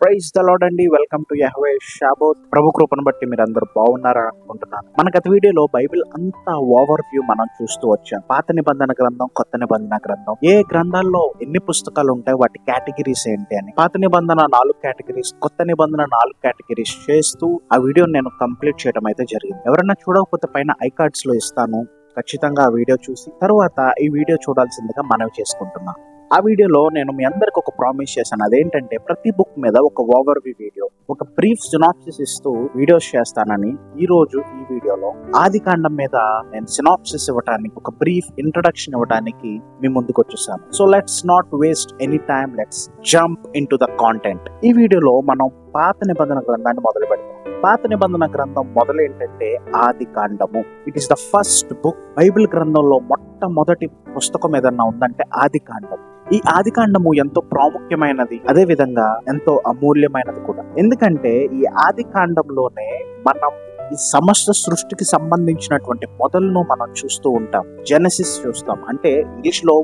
Praise the lord అండి. Welcome to యెహోవా షాబోత్. ప్రభు కృపను బట్టి మీరు అందరూ బాగున్నారా అనుకుంటున్నాను. మన గత వీడియోలో బైబిల్ అంతా ఓవర్ వ్యూ మనం చూస్తూ వచ్చాం. పాత నిబంధన గ్రంథం, కొత్త నిబంధన గ్రంథం, ఏ గ్రంథాల్లో ఎన్ని పుస్తకాలు ఉంటాయి, వాటి కేటగిరీస్ ఏంటి అని. పాత నిబంధన 4 కేటగిరీస్, కొత్త నిబంధన 4 కేటగిరీస్ చేస్తూ ఆ వీడియో నేను కంప్లీట్ చేయడం అయితే జరిగింది. ఎవరైనా చూడకపోతే పైన ఐకార్డ్స్ లో ఇస్తాను, ఖచ్చితంగా ఆ వీడియో చూసి తర్వాత ఈ వీడియో చూడాల్సిందిగా మనవి చేసుకుంటున్నాను. ఆ వీడియోలో నేను మీ అందరికి ఒక ప్రామిస్ చేశాను. అదేంటంటే ప్రతి బుక్ మీద ఒక ఓవర్ వ్యూ వీడియో, ఒక బ్రీఫ్ సినాప్సిస్ ఇస్తూ వీడియోస్ చేస్తానని. ఈ రోజు ఈ వీడియోలో ఆదికాండం మీద నేను సినాప్సిస్ ఇవ్వడానికి, ఒక బ్రీఫ్ ఇంట్రడక్షన్ ఇవ్వడానికి మీ ముందుకు వచ్చేసాను. So let's not waste any time, let's jump in to the content. ఈ వీడియోలో మనం పాత నిబంధన గ్రంథాన్ని మొదలు పెడతాం. పాత నిబంధన గ్రంథం మొదలు ఏంటంటే ఆదికాండము. It is the first book. Bible గ్రంథంలో మొట్టమొదటి పుస్తకం ఏదన్నా ఉందంటే ఆదికాండం. ఈ ఆదికాండము ఎంతో ప్రాముఖ్యమైనది, అదే విధంగా ఎంతో అమూల్యమైనది కూడా. ఎందుకంటే ఈ ఆదికాండంలోనే మనం ఈ సమస్త సృష్టికి సంబంధించినటువంటి మొదలను మనం చూస్తూ ఉంటాం. జెనసిస్ చూస్తాం. అంటే ఇంగ్లీష్ లో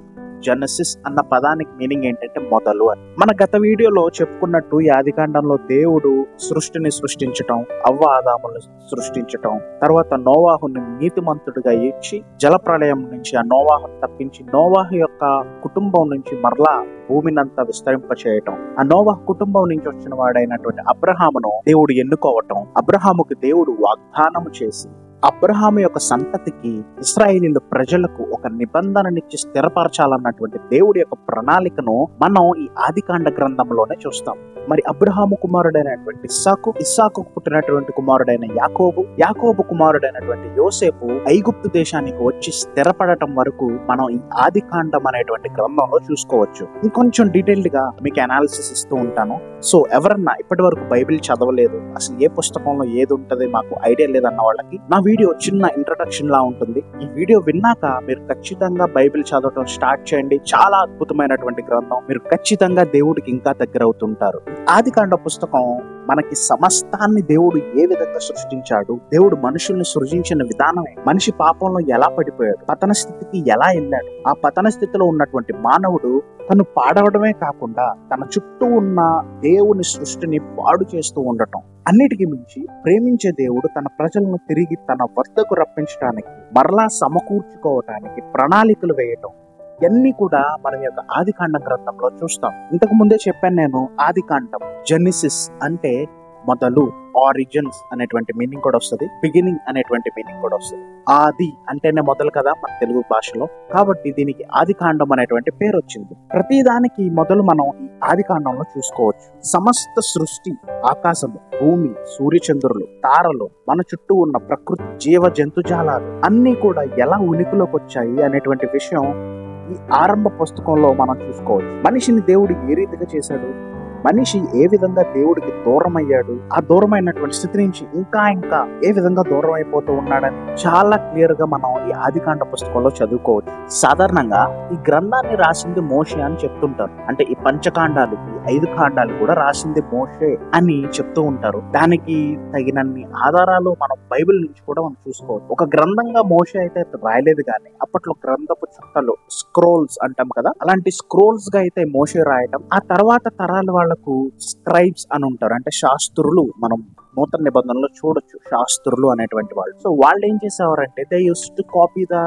జెనసిస్ అన్న పదానికి మీనింగ్ ఏంటంటే మొదలు అని. మన గత వీడియోలో చెప్పుకున్నట్టు ఈ ఆదికాండంలో దేవుడు సృష్టిని సృష్టించటం, అవ్వ ఆదాములను సృష్టించటం, తర్వాత నోవాహుని నీతిమంతుడిగా ఇచ్చి జలప్రళయం నుంచి ఆ నోవాహును తప్పించి నోవాహు యొక్క కుటుంబం నుంచి మరలా భూమినంతా విస్తరింప చేయటం, ఆ నోవాహు కుటుంబం నుంచి వచ్చిన వాడైనటువంటి అబ్రహామును దేవుడు ఎన్నుకోవటం, అబ్రహాముకి దేవుడు వాగ్దానము చేసి అబ్రహాము యొక్క సంతతికి, ఇశ్రాయేలీయుల ప్రజలకు ఒక నిబంధననిచ్చి స్థిరపరచాలన్నటువంటి దేవుడి యొక్క ప్రణాళికను మనం ఈ ఆదికాండ గ్రంథంలోనే చూస్తాం. మరి అబ్రహాము కుమారుడైనటువంటి ఇస్సాకు పుట్టినటువంటి కుమారుడైన యాకోబు కుమారుడైనటువంటి యోసేపు ఐగుప్తు దేశానికి వచ్చి స్థిరపడటం వరకు మనం ఈ ఆదికాండం అనేటువంటి గ్రంథంలో చూసుకోవచ్చు. ఇంకొంచెం డీటెయిల్డ్ గా మీకు అనాలిసిస్ ఇస్తూ ఉంటాను. సో ఎవరన్నా ఇప్పటి వరకు బైబిల్ చదవలేదు, అసలు ఏ పుస్తకంలో ఏది ఉంటది మాకు ఐడియా లేదన్న వాళ్ళకి నా వీడియో చిన్న ఇంట్రడక్షన్ లా ఉంటుంది. ఈ వీడియో విన్నాక మీరు ఖచ్చితంగా బైబిల్ చదవటం స్టార్ట్ చేయండి. చాలా అద్భుతమైనటువంటి గ్రంథం. మీరు ఖచ్చితంగా దేవుడికి ఇంకా దగ్గర అవుతుంటారు. ఆదికాండ పుస్తకం మనకి సమస్తాన్ని దేవుడు ఏ విధంగా సృష్టించాడు, దేవుడు మనుషుల్ని సృజించిన విధానమే, మనిషి పాపంలో ఎలా పడిపోయాడు, పతన స్థితికి ఎలా వెళ్ళాడు, ఆ పతన స్థితిలో ఉన్నటువంటి మానవుడు తను పాడవడమే కాకుండా తన చుట్టూ ఉన్న దేవుని సృష్టిని పాడు చేస్తూ ఉండటం, అన్నిటికీ మించి ప్రేమించే దేవుడు తన ప్రజలను తిరిగి తన వద్దకు రప్పించడానికి, మరలా సమకూర్చుకోవటానికి ప్రణాళికలు వేయటం, ఇవన్నీ కూడా మనం యొక్క ఆదికాండం గ్రంథంలో చూస్తాం. ఇంతకు ముందే చెప్పాను నేను, ఆదికాండం జెనిసిస్ అంటే మొదలు, ఆరిజిన్స్ అనేటువంటి మీనింగ్ కూడా వస్తుంది, బిగినింగ్ అనేటువంటి మీనింగ్ కూడా వస్తుంది. ఆది అంటేనే మొదలు కదా మన తెలుగు భాషలో, కాబట్టి దీనికి ఆదికాండం అనేటువంటి పేరు వచ్చింది. ప్రతి దానికి మొదలు మనం ఈ ఆదికాండంలో చూసుకోవచ్చు. సమస్త సృష్టి, ఆకాశము, భూమి, సూర్యచంద్రులు, తారలు, మన చుట్టూ ఉన్న ప్రకృతి, జీవ జంతుజాలాలు అన్ని కూడా ఎలా ఉనికిలోకి వచ్చాయి అనేటువంటి విషయం ఈ ఆరంభ పుస్తకంలో మనం చూసుకోవచ్చు. మనిషిని దేవుడు ఏ రీతిగా చేశాడు, మనిషి ఏ విధంగా దేవుడికి దూరం అయ్యాడు, ఆ దూరమైనటువంటి స్థితి నుంచి ఇంకా ఏ విధంగా దూరం అయిపోతూ ఉన్నాడని చాలా క్లియర్ గా మనం ఈ ఆదికాండ పుస్తకంలో చదువుకోవచ్చు. సాధారణంగా ఈ గ్రంథాన్ని రాసింది మోషే అని చెప్తుంటారు. అంటే ఈ పంచకాండాలు, ఈ 5 కాండాలు కూడా రాసింది మోషే అని చెప్తూ ఉంటారు. దానికి తగినన్ని ఆధారాలు మనం బైబిల్ నుంచి కూడా మనం చూసుకోవచ్చు. ఒక గ్రంథంగా మోషే అయితే రాయలేదు, కానీ అప్పట్లో గ్రంథపు చుట్టలు, స్క్రోల్స్ అంటాం కదా, అలాంటి స్క్రోల్స్ గా అయితే మోషే రాయటం. ఆ తర్వాత తరాల వాళ్లకు స్క్రైబ్స్ అని ఉంటారు, అంటే శాస్త్రులు. మనం నూతన నిబంధనలో చూడొచ్చు శాస్త్రులు అనేటువంటి వాళ్ళు. సో వాళ్ళు ఏం చేసేవారంటే they used to copy the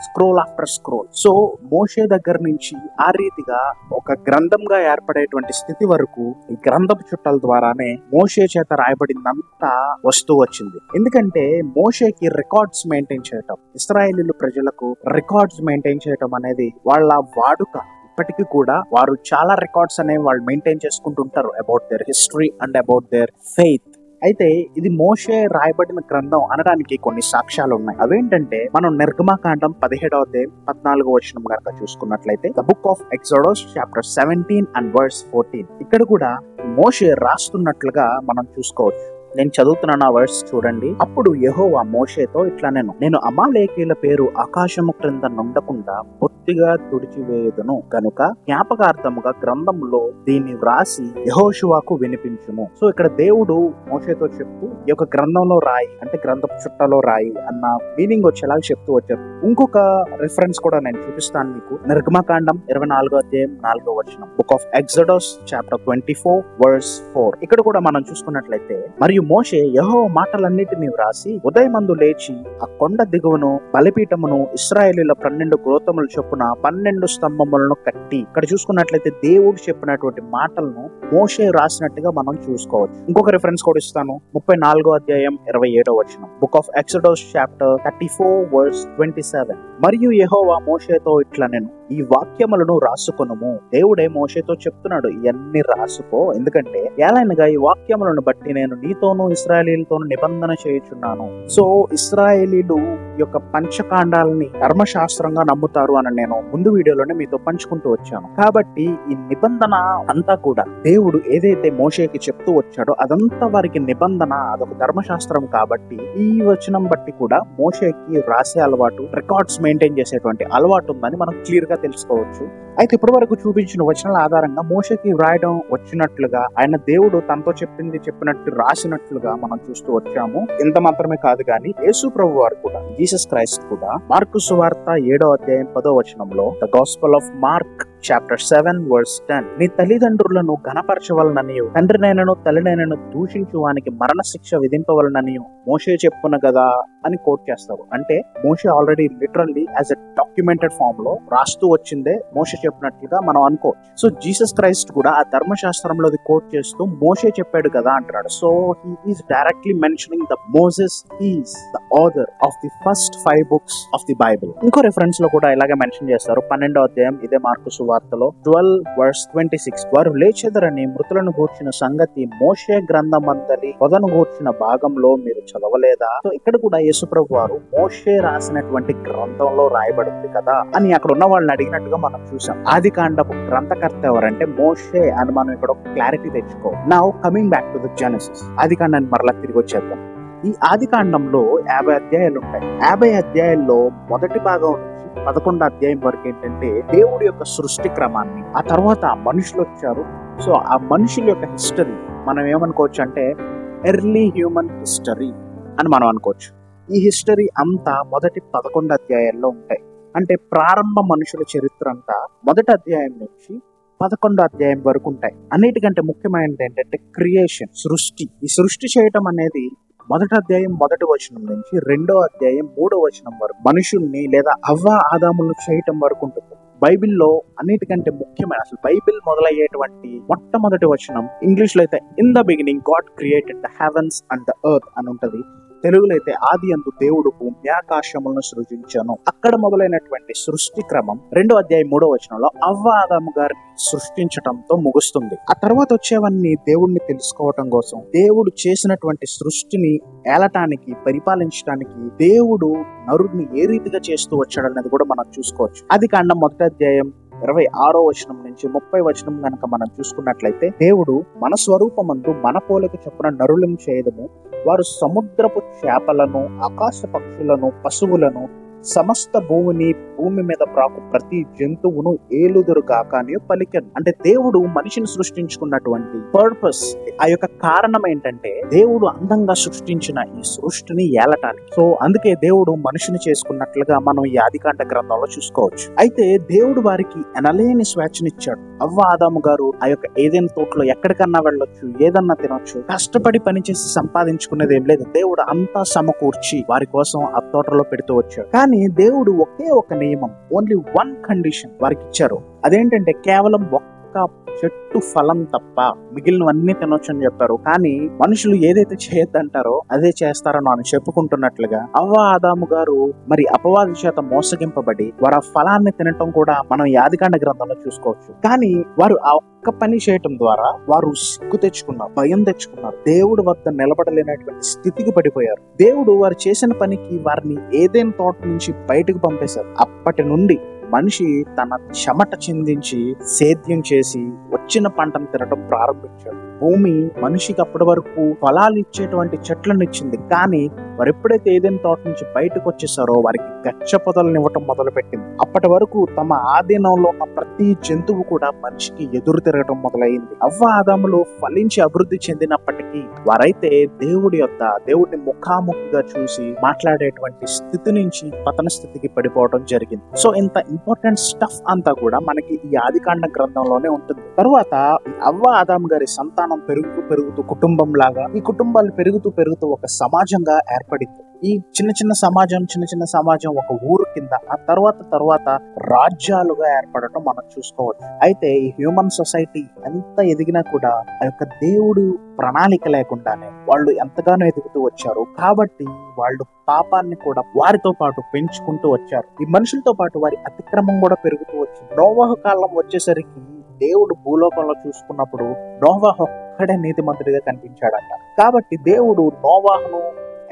scroll after scroll. So Moshe దగ్గర నుంచి ఆ రీతిగా ఒక గ్రంథంగా ఏర్పడేటువంటి స్థితి వరకు ఈ గ్రంథపు చుట్టల ద్వారానే మోషే చేత రాయబడిందంతా వస్తూ వచ్చింది. ఎందుకంటే మోషేకి రికార్డ్స్ మెయింటైన్ చేయటం, ఇశ్రాయేలీయుల ప్రజలకు రికార్డ్స్ మెయింటైన్ చేయటం అనేది వాళ్ళ వాడుక. ఇప్పటికీ కూడా వారు చాలా రికార్డ్స్ అనేవి వాళ్ళు మెయింటైన్ చేసుకుంటుంటారు about their history and about their faith. అయితే ఇది మోషే రాయబడిన గ్రంథం అనడానికి కొన్ని సాక్ష్యాలు ఉన్నాయి. అవేంటంటే మనం నిర్గమకాండం 17వ అధ్యాయం 14వ వచనం కనుక చూసుకున్నట్లయితే, the book of exodus chapter 17 and verse 14, ఇక్కడ కూడా మోషే రాస్తున్నట్లుగా మనం చూసుకోవచ్చు. నేను చదువుతున్న వర్స్ చూడండి. అప్పుడు యెహోవా మోషేతో ఇట్లా నేను అమాలేకీయుల పేరు ఆకాశము క్రింద నుండకుండా బొత్తిగా తుడిచివేయుదును గనుక జ్ఞాపకార్థముగా గ్రంథంలో దీన్ని వ్రాసి యెహోషువకు వినిపించుము. సో ఇక్కడ దేవుడు మోషేతో చెప్తూ ఈ యొక్క గ్రంథంలో రాయి అంటే గ్రంథపు చుట్టలో రాయి అన్న మీనింగ్ వచ్చేలాగా చెప్తూ వచ్చారు. ఇంకొక రిఫరెన్స్ కూడా నేను చూపిస్తాను మీకు. నిర్గమకాండం 24వ అధ్యాయం 4వ వచనం, book of Exodus chapter 24 verse 4. ఇక్కడ కూడా మనం చూసుకున్నట్లయితే, మరియు మోషే యెహోవా మాటలన్నిటిని వ్రాసి ఉదయమందు లేచి ఆ కొండ దిగువను బలిపీఠమును ఇశ్రాయేలీయుల 12 గోత్రముల చొప్పున 12 స్తంభములను కట్టి. ఇక్కడ చూసుకున్నట్లయితే దేవుడు చెప్పినటువంటి మాటలను మోషే రాసినట్టుగా మనం చూసుకోవచ్చు. ఇంకొక రిఫరెన్స్ కూడా ఇస్తాను. 34వ అధ్యాయం 27వ వచనం, book of Exodus chapter 34 verse 27. మరియు యెహోవా మోషేతో ఇట్లా ఈ వాక్యములను రాసుకొనుము. దేవుడే మోషేతో చెప్తున్నాడు, ఇవన్నీ రాసుకో, ఎందుకంటే ఏలైనగా ఈ వాక్యములను బట్టి నేను నీతోనూ ఇశ్రాయేలీయులతోనూ నిబంధన చేయుచున్నాను. సో ఇశ్రాయేలీయులు యొక్క పంచకాండాలని ధర్మశాస్త్రంగా నమ్ముతారు అని నేను ముందు వీడియోలోనే మీతో పంచుకుంటూ వచ్చాను. కాబట్టి ఈ నిబంధన అంతా కూడా దేవుడు ఏదైతే మోషేకి చెప్తూ వచ్చాడో అదంతా వారికి నిబంధన, అదొక ధర్మశాస్త్రం. కాబట్టి ఈ వచనం బట్టి కూడా మోషేకి రాసే అలవాటు, రికార్డ్స్ మెయింటైన్ చేసేటువంటి అలవాటు ఉందని మనం క్లియర్ గా తెలుసుకోవచ్చు. అయితే ఇప్పటి వరకు చూపించిన వచనాల ఆధారంగా మోషేకి వ్రాయడం వచ్చినట్లుగా, ఆయన దేవుడు తనతో చెప్పినట్టు రాసినట్లుగా మనం చూస్తూ వచ్చాము. ఇంత మాత్రమే కాదు కానీ యేసు ప్రభు వారు కూడా, జీసస్ క్రైస్ట్ కూడా మార్కు సువార్త 7వ అధ్యాయం 10వ వచనంలో, the gospel of Mark chapter 7 verse 10, నీ తల్లిదండ్రులను ఘనపరచవలననియు తండ్రినైనను తల్లినైనను దూషించు వానికి మరణశిక్ష విధింపవలననియు మోషే చెప్పున కదా అని కోట్ చేస్తారు. అంటే Moshe already literally as a documented form లో రాస్తూ వచ్చిందే మోషే చెప్పినట్లుగా మనం అనుకోవచ్చు. సో జీసస్ క్రైస్ట్ కూడా ఆ ధర్మశాస్త్రంలో కోట్ చేస్తూ మోషే చెప్పాడు కదా అంటున్నాడు. So he is directly mentioning the Moses is the author of the first 5 books of the Bible. ఇంకో రిఫరెన్స్ లో కూడా ఇలాగే మెన్షన్ చేస్తారు. 12వ అధ్యాయం ఇదే మార్కు సువార్తలో 12 వర్స్ 26, వారు లేచెదరని మృతులను గూర్చిన సంగతి మోషే గ్రంథమందలి పొదను గూర్చిన భాగంలో మీరు చదవలేదా? సో ఇక్కడ కూడా యేసుప్రభు వారు మోషే రాసినటువంటి గ్రంథంలో రాయబడింది కదా అని అక్కడ ఉన్న వాళ్ళని అడిగినట్టుగా మనం చూసాం. ఆది కాండపు గ్రంథకర్త ఎవరంటే మోషే అని మనం ఇక్కడ ఒక క్లారిటీ తెచ్చుకో. Now coming back to the Genesis, ఆది కాండాన్ని మరలా తిరిగి వచ్చేద్దాం. ఈ ఆది కాండంలో 50 అధ్యాయాలు ఉంటాయి. 50 అధ్యాయాల్లో మొదటి భాగం నుంచి 11వ అధ్యాయం వరకు ఏంటంటే దేవుడి యొక్క సృష్టి క్రమాన్ని, ఆ తర్వాత మనుషులు వచ్చారు. సో ఆ మనుషుల యొక్క హిస్టరీ మనం ఏమనుకోవచ్చు అంటే ఎర్లీ హ్యూమన్ హిస్టరీ అని మనం అనుకోవచ్చు. ఈ హిస్టరీ అంతా మొదటి 11 అధ్యాయాల్లో ఉంటాయి. అంటే ప్రారంభ మనుషుల చరిత్ర అంతా మొదటి అధ్యాయం నుంచి 11వ అధ్యాయం వరకు ఉంటాయి. అన్నిటికంటే ముఖ్యమైనది ఏంటంటే క్రియేషన్, సృష్టి. ఈ సృష్టి చేయటం అనేది మొదటి అధ్యాయం 1వ వచనం నుంచి 2వ అధ్యాయం 3వ వచనం వరకు మనుషుల్ని లేదా అవ్వ ఆదాములను చేయటం వరకు ఉంటుంది. బైబిల్లో అన్నిటికంటే ముఖ్యమైన, అసలు బైబిల్ మొదలయ్యేటువంటి మొట్టమొదటి వచనం ఇంగ్లీష్ లో అయితే in the beginning God created the heavens and the earth అని ఉంటది. తెలుగులో అయితే ఆది యందు దేవుడు భూమి ఆకాశములను సృజించాను. అక్కడ మొదలైనటువంటి సృష్టి క్రమం 2వ అధ్యాయం 3వ వచనంలో అవ్వ ఆదాము గారిని సృష్టించటంతో ముగుస్తుంది. ఆ తర్వాత వచ్చేవన్నీ దేవుడిని తెలుసుకోవటం కోసం, దేవుడు చేసినటువంటి సృష్టిని ఏలటానికి, పరిపాలించడానికి దేవుడు నరుడిని ఏ రీతిగా చేస్తూ వచ్చాడన్నది కూడా మనం చూసుకోవచ్చు. ఆది కాండం మొదటి అధ్యాయం 26వ వచనం నుంచి 30వ వచనం కనుక మనం చూసుకున్నట్లయితే, దేవుడు మన స్వరూపమందు మన పోలిక చొప్పున నరులను చేయదము, వారు సముద్రపు చేపలను, ఆకాశ పక్షులను, పశువులను, సమస్త భూమి మీద ప్రాకు ప్రతి జంతువును ఏలుదురు గాక అని పలికెను. అంటే దేవుడు మనిషిని సృష్టించుకున్నటువంటి పర్పస్, ఆ యొక్క కారణం ఏంటంటే దేవుడు అందంగా సృష్టించిన ఈ సృష్టిని ఏలటానికి. సో అందుకే దేవుడు మనిషిని చేసుకున్నట్లుగా మనం ఈ ఆదికాండ గ్రంథంలో చూసుకోవచ్చు. అయితే దేవుడు వారికి ఎనలేని స్వేచ్ఛనిచ్చాడు. అవ్వ ఆదాము గారు ఆ యొక్క ఏదైనా తోటలో ఎక్కడికన్నా వెళ్ళొచ్చు, ఏదన్నా తినొచ్చు, కష్టపడి పనిచేసి సంపాదించుకునేది ఏం లేదు. దేవుడు అంతా సమకూర్చి వారి కోసం ఆ తోటలో పెడుతూ వచ్చాడు. కానీ దేవుడు ఒకే ఒక నియమం, ఓన్లీ 1 కండిషన్ వారికి ఇచ్చారు. అదేంటంటే కేవలం ఒక్క చెట్టు ఫలం తప్ప మిగిలినవన్నీ తినొచ్చు అని చెప్పారు. కానీ మనుషులు ఏదైతే చేయొద్దంటారో అదే చేస్తారని మనం చెప్పుకుంటున్నట్లుగా అవ్వ ఆదాము గారు మరి అపవాది చేత మోసగింపబడి వారు ఆ ఫలాన్ని తినటం కూడా మనం ఈ ఆదికాండ గ్రంథంలో చూసుకోవచ్చు. కానీ వారు ఆ ఒక్క పని చేయటం ద్వారా వారు సిగ్గు తెచ్చుకున్నారు, భయం తెచ్చుకున్నారు, దేవుడి వద్ద నిలబడలేనటువంటి స్థితికి పడిపోయారు. దేవుడు వారు చేసిన పనికి వారిని ఏదైనా తోట నుంచి బయటకు పంపేశారు. అప్పటి నుండి మనిషి తన చెమట చిందించి సేద్యం చేసి వచ్చిన పంటను తినడం ప్రారంభించాడు. భూమి మనిషికి అప్పటి వరకు ఫలాలు ఇచ్చేటువంటి చెట్లను ఇచ్చింది, కానీ వారు ఎప్పుడైతే ఏదైనా తోట నుంచి బయటకు వచ్చేసారో వారికి గచ్చ పొదలను ఇవ్వటం మొదలుపెట్టింది. అప్పటి వరకు తమ ఆధీనంలో ఉన్న ప్రతి జంతువు కూడా మనిషికి ఎదురు తిరగటం మొదలైంది. అవ్వ ఆదాములు ఫలించి అభివృద్ధి చెందినప్పటికీ వారైతే దేవుడిని ముఖాముఖిగా చూసి మాట్లాడేటువంటి స్థితి నుంచి పతన స్థితికి పడిపోవడం జరిగింది. సో ఇంత ఇంపార్టెంట్ స్టఫ్ అంతా కూడా మనకి ఈ ఆదికాండ గ్రంథంలోనే ఉంటుంది. తర్వాత అవ్వ ఆదాము గారి సంతానం పెరుగుతూ కుటుంబం లాగా ఈ కుటుంబాలు పెరుగుతూ ఒక సమాజంగా ఏర్పడింది. ఈ చిన్న చిన్న సమాజం ఒక ఊరు కింద ఆ తర్వాత రాజ్యాలుగా ఏర్పడటం మనం చూసుకోవచ్చు. అయితే ఈ హ్యూమన్ సొసైటీ ఎంత ఎదిగినా కూడా ఆ యొక్క దేవుడు ప్రణాళిక లేకుండానే వాళ్ళు ఎంతగానో ఎదుగుతూ వచ్చారు. కాబట్టి వాళ్ళు పాపాన్ని కూడా వారితో పాటు పెంచుకుంటూ వచ్చారు. ఈ మనుషులతో పాటు వారి అతిక్రమం కూడా పెరుగుతూ వచ్చింది. నోవహు కాలం వచ్చేసరికి దేవుడు భూలోకంలో చూసుకున్నప్పుడు నోవాహు ఒక్కడే నీతిమంతుడిగా కనిపించాడంట. కాబట్టి దేవుడు నోవాహును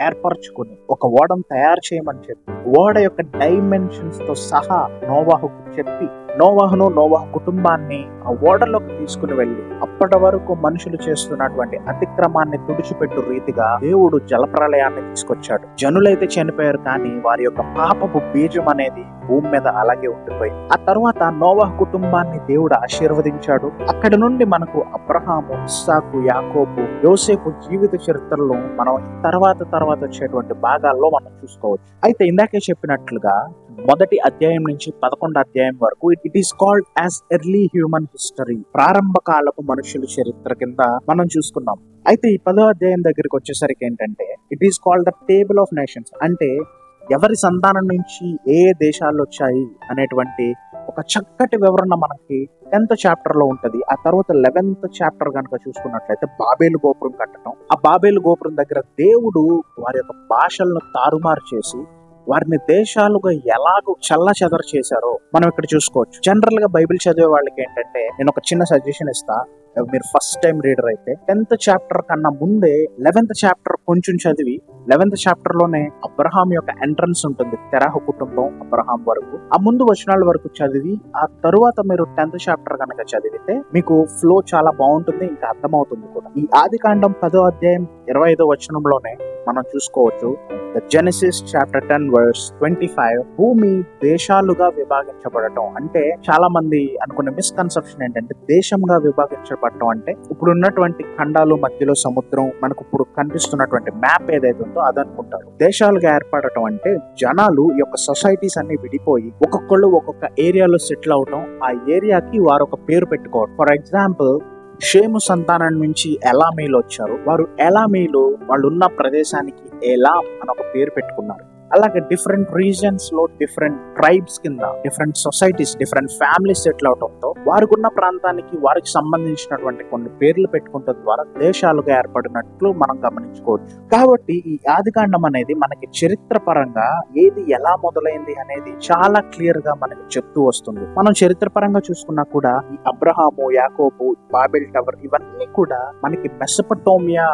ఏర్పరచుకుని ఒక ఓడను తయారు చేయమని చెప్పి ఓడ యొక్క డైమెన్షన్స్ తో సహా నోవాహుకు చెప్పి నోవాహు కుటుంబాన్ని ఆ ఓడలోకి తీసుకుని వెళ్లి అప్పటి వరకు మనుషులు చేస్తున్నటువంటి అతిక్రమాన్ని తుడిచిపెట్టు రీతిగా దేవుడు జలప్రలయాన్ని తీసుకొచ్చాడు. జనులైతే చనిపోయారు, కానీ వారి యొక్క పాపపు బీజం అనేది భూమి మీద అలాగే ఉండిపోయి ఆ తర్వాత నోవాహు కుటుంబాన్ని దేవుడు ఆశీర్వదించాడు. అక్కడి నుండి మనకు అబ్రహాము, ఇస్సాకు, యాకోబు, యోసేపు జీవిత చరిత్రలో మనం తర్వాత వచ్చేటువంటి భాగాల్లో మనం చూసుకోవచ్చు. అయితే ఇందాకే చెప్పినట్లుగా మొదటి అధ్యాయం నుంచి 11వ అధ్యాయం వరకు it is called as early human history, ప్రారంభ కాలపు మనుషుల చరిత్ర కింద మనం చూసుకున్నాం. అయితే ఈ 10వ అధ్యాయం దగ్గరికి వచ్చేసరికి ఏంటంటే it is called the table of nations, అంటే ఎవరి సంతానం నుంచి ఏ దేశాలు వచ్చాయి అనేటువంటి ఒక చక్కటి వివరణ మనకి 10th చాప్టర్ లో ఉంటది. ఆ తర్వాత 11th చాప్టర్ కనుక చూసుకున్నట్లయితే బాబేలు గోపురం కట్టడం. ఆ బాబేలు గోపురం దగ్గర దేవుడు వారి యొక్క భాషలను తారుమారు చేసి వారిని దేశాలుగా ఎలాగో చల్లచెదరు చేశారో మనం ఇక్కడ చూసుకోవచ్చు. జనరల్ గా బైబిల్ చదివే వాళ్ళకి ఏంటంటే నేను ఒక చిన్న సజెషన్ ఇస్తా. మీరు ఫస్ట్ టైం రీడర్ అయితే 10th చాప్టర్ కన్నా ముందే 11th చాప్టర్ కొంచెం చదివి 11th చాప్టర్ లోనే అబ్రహాం యొక్క ఎంట్రన్స్ ఉంటుంది, తెరాహు కుటుంబం అబ్రహాం వరకు, ఆ ముందు వచనాల వరకు చదివి ఆ తరువాత మీరు 10th చాప్టర్ కనుక చదివితే మీకు ఫ్లో చాలా బాగుంటుంది, ఇంకా అర్థమవుతుంది కూడా. ఈ ఆదికాండం 10వ అధ్యాయం 25వ వచనంలోనే మనం చూసుకోవచ్చు. జెనసిస్ చాప్టర్ 10 వర్స్ 25 భూమి దేశాలుగా విభాగించబడటం. అంటే చాలా మంది అనుకునే మిస్కన్సెప్షన్ ఏంటంటే దేశంగా విభాగించబడటం అంటే ఇప్పుడు ఉన్నటువంటి ఖండాలు మధ్యలో సముద్రం మనకు ఇప్పుడు కనిపిస్తున్నటువంటి మ్యాప్ ఏదైతే ఉందో అదనుకుంటారు. దేశాలుగా ఏర్పడటం అంటే జనాలు ఈ యొక్క సొసైటీస్ అన్ని విడిపోయి ఒక్కొక్కళ్ళు ఒక్కొక్క ఏరియాలో సెటిల్ అవటం, ఆ ఏరియాకి వారు ఒక పేరు పెట్టుకోవడం. ఫర్ ఎగ్జాంపుల్ షేము సంతానం నుంచి ఎలామీలు వచ్చారు. వారు ఎలామీలు వాళ్ళు ఉన్న ప్రదేశానికి ఎలాం అని ఒక పేరు పెట్టుకున్నారు. అలాగే డిఫరెంట్ రీజన్స్ లో డిఫరెంట్ ట్రైబ్స్ కింద different societies different families settle అవడంతో వారికి ఉన్న ప్రాంతానికి వారికి సంబంధించినటువంటి కొన్ని పేర్లు పెట్టుకుంటం ద్వారా దేశాలుగా ఏర్పడినట్లు మనం గమనించుకోవచ్చు. కాబట్టి ఈ ఆదికాండం అనేది మనకి చరిత్ర పరంగా ఏది ఎలా మొదలైంది అనేది చాలా క్లియర్ గా మనకి చెప్తూ వస్తుంది. మనం చరిత్ర పరంగా చూసుకున్నా కూడా ఈ అబ్రహాము, యాకోబు, బాబెల్ టవర్ ఇవన్నీ కూడా మనకి మెసొపొటేమియా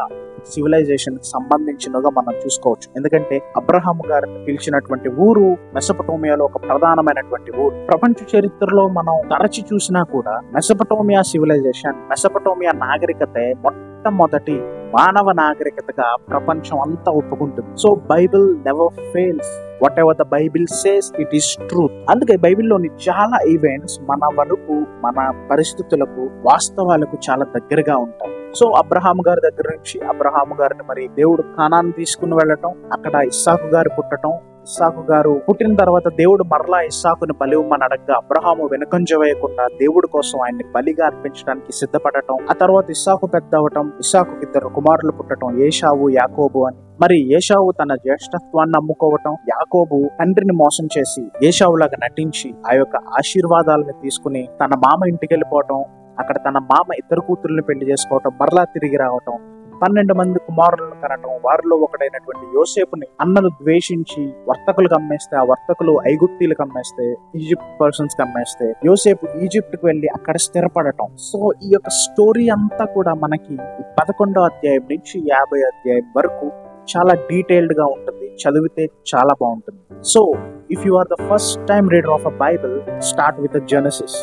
సివిలైజేషన్ కి సంబంధించినగా మనం చూసుకోవచ్చు. ఎందుకంటే అబ్రహాం గారిని పిలిచినటువంటి ఊరు మెసొపొటేమియాలో ఒక ప్రధానమైనటువంటి ఊరు. ప్రపంచ చరిత్రలో మనం తరచి చూసినా కూడా మెసొపొటేమియా సివిలైజేషన్, మెసొపొటేమియా నాగరికత మొట్టమొదటి మానవ నాగరికతగా ప్రపంచం అంతా ఒప్పుకుంటుంది. So Bible never fails. Whatever the Bible says it is truth. అందుకే బైబిల్లోని చాలా ఈవెంట్స్ మన వరకు, మన పరిస్థితులకు, వాస్తవాలకు చాలా దగ్గరగా ఉంటాయి. సో అబ్రహాం గారి దగ్గర నుంచి అబ్రహాం గారిని మరి దేవుడు కానాను తీసుకుని వెళ్ళటం, అక్కడ ఇస్సాకు గారు పుట్టడం, ఇస్సాకు గారు పుట్టిన తర్వాత దేవుడు మరలా ఇస్సాకుని బలి ఇవ్వమని అడగగా అబ్రహాము వెనుకంజ వేయకుండా దేవుడి కోసం ఆయన్ని బలిగా అర్పించడానికి సిద్ధపడటం. ఆ తర్వాత ఇస్సాకు పెద్ద అవటం, ఇస్సాకుకి 2 కుమారులు పుట్టడం, ఏశావు, యాకోబు అని. మరి ఏశావు తన జ్యేష్ఠత్వాన్ని అమ్ముకోవటం, యాకోబు తండ్రిని మోసం చేసి ఏశావులాగా నటించి ఆ యొక్క ఆశీర్వాదాలను తీసుకుని తన మామ ఇంటికి వెళ్ళిపోవటం, అక్కడ తన మామ 2 కూతుర్ని పెళ్లి చేసుకోవటం, మరలా తిరిగి రావటం, 12 మంది కుమారులను కనటం, వారిలో ఒకటైనటువంటి యోసేపుని అన్నలు ద్వేషించి వర్తకులకు అమ్మేస్తే, ఆ వర్తకులు ఐగుప్తీలకు అమ్మేస్తే, ఈజిప్ట్ పర్సన్స్ కి అమ్మేస్తే యోసేపు ఈజిప్ట్ కు వెళ్లి అక్కడ స్థిరపడటం. సో ఈ యొక్క స్టోరీ అంతా కూడా మనకి 11వ అధ్యాయం నుంచి 50వ అధ్యాయం వరకు చాలా డీటెయిల్డ్ గా ఉంటుంది. చదివితే చాలా బాగుంటుంది. So if you are the first time reader of a Bible, start with Genesis.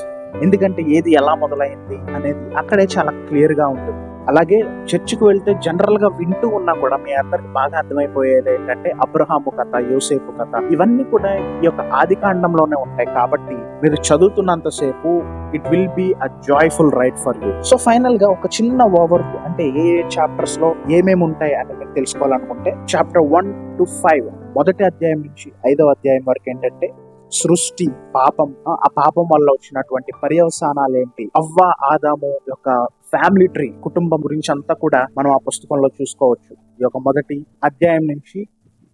ఎందుకంటే ఏది ఎలా మొదలైంది అనేది అక్కడే చాలా క్లియర్ గా ఉంటుంది. అలాగే చర్చికి వెళ్తే జనరల్ గా వింటూ ఉన్నా కూడా మీ అందరికి బాగా అర్థమైపోయేది ఏంటంటే అబ్రహాము కథ, యోసేపు కథ, ఇవన్నీ కూడా ఈ యొక్క ఆది కాండంలోనే ఉంటాయి. కాబట్టి మీరు చదువుతున్నంతసేపు it will be a joyful ride for you. So final గా ఒక చిన్న ఓవర్ వ్యూ, అంటే ఏ చాప్టర్స్ లో ఏమేమి ఉంటాయి అని మీరు తెలుసుకోవాలనుకుంటే చాప్టర్ 1 to 5, మొదటి అధ్యాయం నుంచి 5వ అధ్యాయం వరకు ఏంటంటే సృష్టి, పాపం, ఆ పాపం వల్ల వచ్చినటువంటి పర్యవసానాలు ఏంటి, అవ్వ ఆదాము యొక్క ఫ్యామిలీ ట్రీ, కుటుంబం గురించి అంతా కూడా మనం ఆ పుస్తకంలో చూసుకోవచ్చు. ఈ యొక్క మొదటి అధ్యాయం నుంచి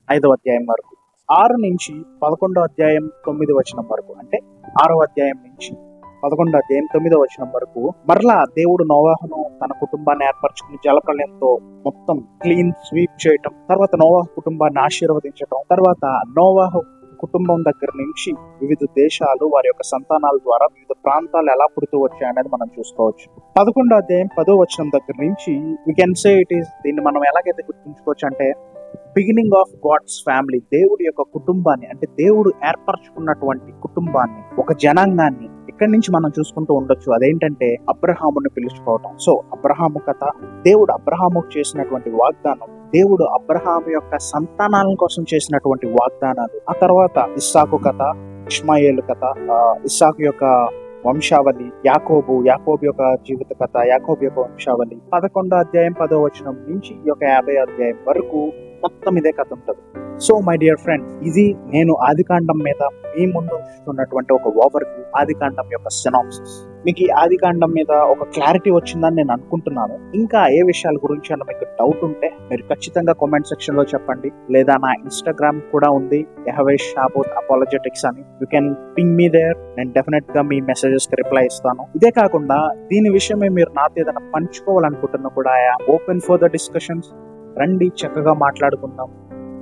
5వ అధ్యాయం వరకు. 6 నుంచి 11వ అధ్యాయం 9వ వచనం వరకు, అంటే 6వ అధ్యాయం నుంచి 11వ అధ్యాయం 9వ వచనం వరకు మరలా దేవుడు నోవాహును తన కుటుంబాన్ని ఏర్పరచుకుని జలప్రలయంతో మొత్తం క్లీన్ స్వీప్ చేయటం, తర్వాత నోవాహు కుటుంబాన్ని ఆశీర్వదించటం, తర్వాత నోవాహు కుటుంబం దగ్గర నుంచి వివిధ దేశాలు వారి యొక్క సంతానాల ద్వారా వివిధ ప్రాంతాలు ఎలా పుడుతూ వచ్చాయనేది మనం చూసుకోవచ్చు. 11వ అధ్యాయం 10వ వచనం దగ్గర నుంచి we can say it is, దీన్ని మనం ఎలాగైతే గుర్తుంచుకోవచ్చు అంటే బిగినింగ్ ఆఫ్ గాడ్స్ ఫ్యామిలీ, దేవుడి యొక్క కుటుంబాన్ని, అంటే దేవుడు ఏర్పరచుకున్నటువంటి కుటుంబాన్ని, ఒక జనాంగాన్ని ఇక్కడి నుంచి మనం చూసుకుంటూ ఉండొచ్చు. అదేంటంటే అబ్రహాముని పిలుచుకోవటం. సో అబ్రహాము కథ, దేవుడు అబ్రహాముకు చేసినటువంటి వాగ్దానం, దేవుడు అబ్రహాము యొక్క సంతానాల కోసం చేసినటువంటి వాగ్దానాలు, ఆ తర్వాత ఇస్సాకు కథ, ఇష్మాయేలు కథ, ఇస్సాకు యొక్క వంశావళి, యాకోబు యొక్క జీవిత కథ, యాకోబు యొక్క వంశావళి, 11వ అధ్యాయం 10వ వచనం నుంచి ఈ యొక్క 50వ అధ్యాయం వరకు మొత్తం ఇదే కథ ఉంటుంది. సో మై డియర్ ఫ్రెండ్స్, ఇది నేను ఆదికాండం మీద మీ ముందు ఉంచుతున్నటువంటి ఒక ఓవర్ వ్యూ, ఆదికాండం యొక్క సినాప్సిస్. మీకు ఈ ఆదికాండం మీద ఒక క్లారిటీ వచ్చిందని నేను అనుకుంటున్నాను. ఇంకా ఏ విషయాల గురించి అన్న మీకు డౌట్ ఉంటే మీరు ఖచ్చితంగా కామెంట్ సెక్షన్ లో చెప్పండి, లేదా నా ఇన్స్టాగ్రామ్ కూడా ఉంది, యెహోవా షాబోత్ అపాలజెటిక్స్ అని. You can ping me there. నేను డెఫినెట్ గా మీ మెసేజెస్ కి రిప్లై ఇస్తాను. ఇదే కాకుండా దీని విషయమే మీరు నాతో ఏదైనా పంచుకోవాలనుకుంటున్నా కూడా I open for the discussions. రండి, చక్కగా మాట్లాడుకుందాం,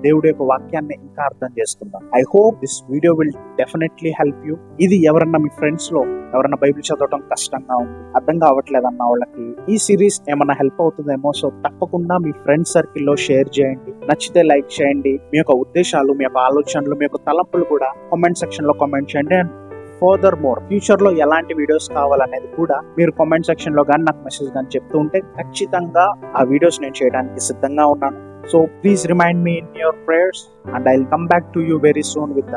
దేవుడి యొక్క వాక్యాన్ని ఇంకా అర్థం చేసుకుందాం. I hope this video will definitely help you. ఇది ఎవరన్నా మీ ఫ్రెండ్స్ లో ఎవరన్నా బైబిల్ చదవడం కష్టంగా ఉంది, అర్థం కావట్లేదన్న వాళ్ళకి ఈ సిరీస్ ఏమన్నా హెల్ప్ అవుతుందేమో. సో తప్పకుండా మీ ఫ్రెండ్ సర్కిల్ లో షేర్ చేయండి, నచ్చితే లైక్ చేయండి. మీ యొక్క ఉద్దేశాలు, మీ యొక్క ఆలోచనలు, మీ యొక్క తలంపులు కూడా కామెంట్ సెక్షన్ లో కామెంట్ చేయండి. అండ్ ఫర్దర్ మోర్ ఫ్యూచర్ లో ఎలాంటి వీడియోస్ కావాలనేది కూడా మీరు కామెంట్ సెక్షన్ లో కానీ నాకు మెసేజ్ కానీ చెప్తూ ఉంటే ఖచ్చితంగా ఆ వీడియోస్ నేను చేయడానికి సిద్ధంగా ఉన్నాను. So please remind me in your prayers, and I'll come back to you very soon with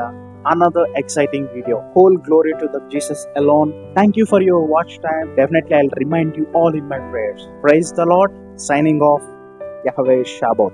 another exciting video. Whole glory to the Jesus alone. Thank you for your watch time. Definitely I'll remind you all in my prayers. Praise the Lord. Signing off, Yahweh Shabbat.